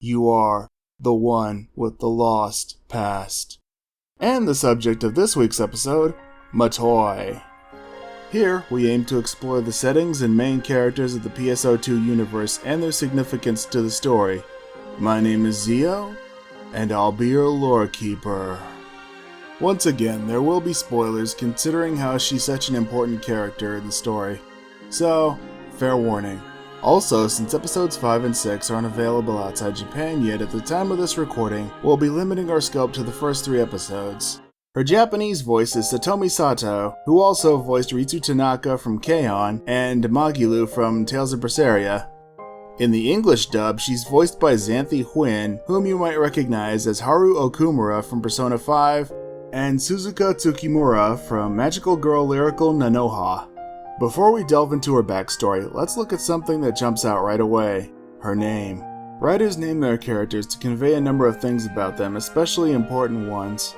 You are the one with the lost past. And the subject of this week's episode, Matoi. Here, we aim to explore the settings and main characters of the PSO2 universe and their significance to the story. My name is Zio, and I'll be your lore keeper. Once again, there will be spoilers considering how she's such an important character in the story. So, fair warning. Also, since episodes 5 and 6 aren't available outside Japan yet at the time of this recording, we'll be limiting our scope to the first 3 episodes. Her Japanese voice is Satomi Sato, who also voiced Ritsu Tanaka from K-On! And Magilu from Tales of Berseria. In the English dub, she's voiced by Xanthi Huyn, whom you might recognize as Haru Okumura from Persona 5, and Suzuka Tsukimura from Magical Girl Lyrical Nanoha. Before we delve into her backstory, let's look at something that jumps out right away: her name. Writers name their characters to convey a number of things about them, especially important ones.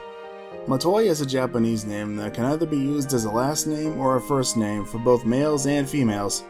Matoi is a Japanese name that can either be used as a last name or a first name for both males and females.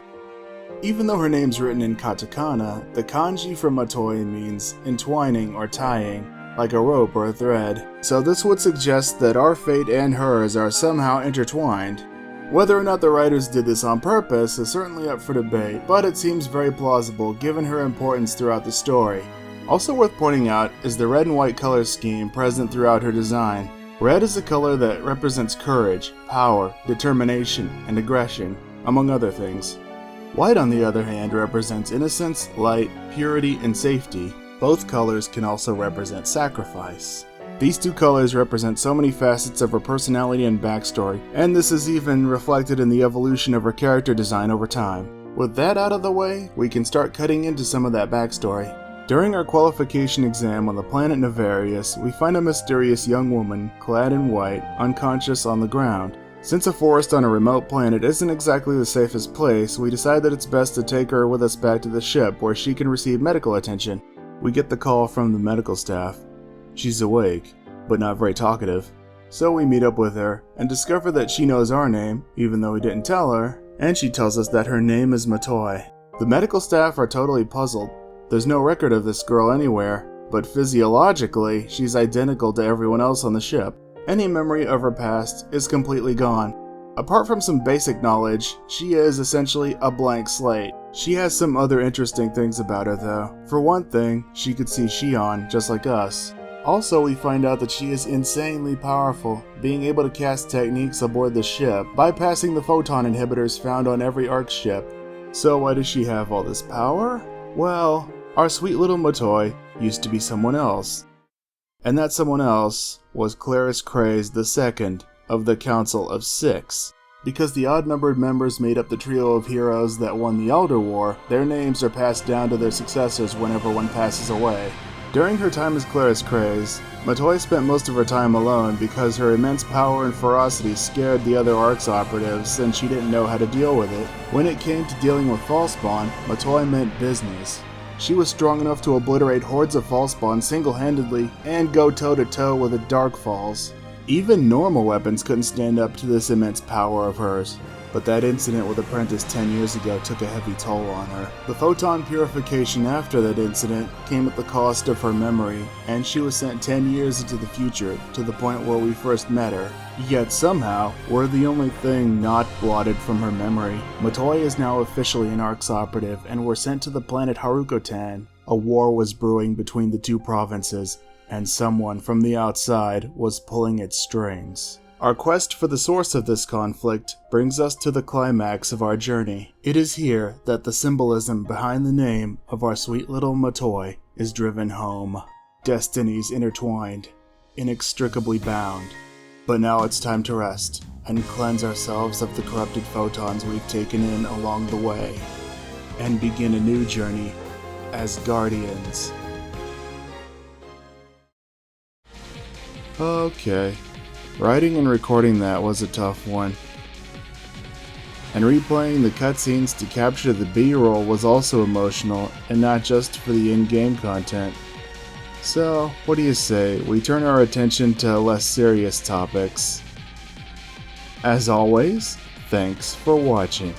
Even though her name's written in katakana, the kanji for Matoi means entwining or tying, like a rope or a thread. So this would suggest that our fate and hers are somehow intertwined. Whether or not the writers did this on purpose is certainly up for debate, but it seems very plausible given her importance throughout the story. Also worth pointing out is the red and white color scheme present throughout her design. Red is a color that represents courage, power, determination, and aggression, among other things. White, on the other hand, represents innocence, light, purity, and safety. Both colors can also represent sacrifice. These 2 colors represent so many facets of her personality and backstory, and this is even reflected in the evolution of her character design over time. With that out of the way, we can start cutting into some of that backstory. During our qualification exam on the planet Navarius, we find a mysterious young woman, clad in white, unconscious on the ground. Since a forest on a remote planet isn't exactly the safest place, we decide that it's best to take her with us back to the ship where she can receive medical attention. We get the call from the medical staff. She's awake, but not very talkative. So we meet up with her and discover that she knows our name, even though we didn't tell her, and she tells us that her name is Matoi. The medical staff are totally puzzled. There's no record of this girl anywhere, but physiologically, she's identical to everyone else on the ship. Any memory of her past is completely gone. Apart from some basic knowledge, she is essentially a blank slate. She has some other interesting things about her though. For one thing, she could see Shion just like us. Also, we find out that she is insanely powerful, being able to cast techniques aboard the ship, bypassing the photon inhibitors found on every ARKS ship. So why does she have all this power? Well, our sweet little Matoi used to be someone else. And that someone else was Claris Craze II of the Council of 6. Because the odd-numbered members made up the trio of heroes that won the Elder War, their names are passed down to their successors whenever one passes away. During her time as Claris Craze, Matoi spent most of her time alone because her immense power and ferocity scared the other ARKS operatives and she didn't know how to deal with it. When it came to dealing with Falspawn, Matoi meant business. She was strong enough to obliterate hordes of Falspawn single-handedly and go toe-to-toe with the Darkfalls. Even normal weapons couldn't stand up to this immense power of hers. But that incident with Apprentice 10 years ago took a heavy toll on her. The photon purification after that incident came at the cost of her memory, and she was sent 10 years into the future, to the point where we first met her. Yet somehow, we're the only thing not blotted from her memory. Matoi is now officially an ARKS operative, and we're sent to the planet Harukotan. A war was brewing between the 2 provinces, and someone from the outside was pulling its strings. Our quest for the source of this conflict brings us to the climax of our journey. It is here that the symbolism behind the name of our sweet little Matoi is driven home. Destinies intertwined, inextricably bound. But now it's time to rest and cleanse ourselves of the corrupted photons we've taken in along the way, and begin a new journey as Guardians. Okay. Writing and recording that was a tough one. And replaying the cutscenes to capture the B-roll was also emotional, and not just for the in-game content. So, what do you say, we turn our attention to less serious topics? As always, thanks for watching.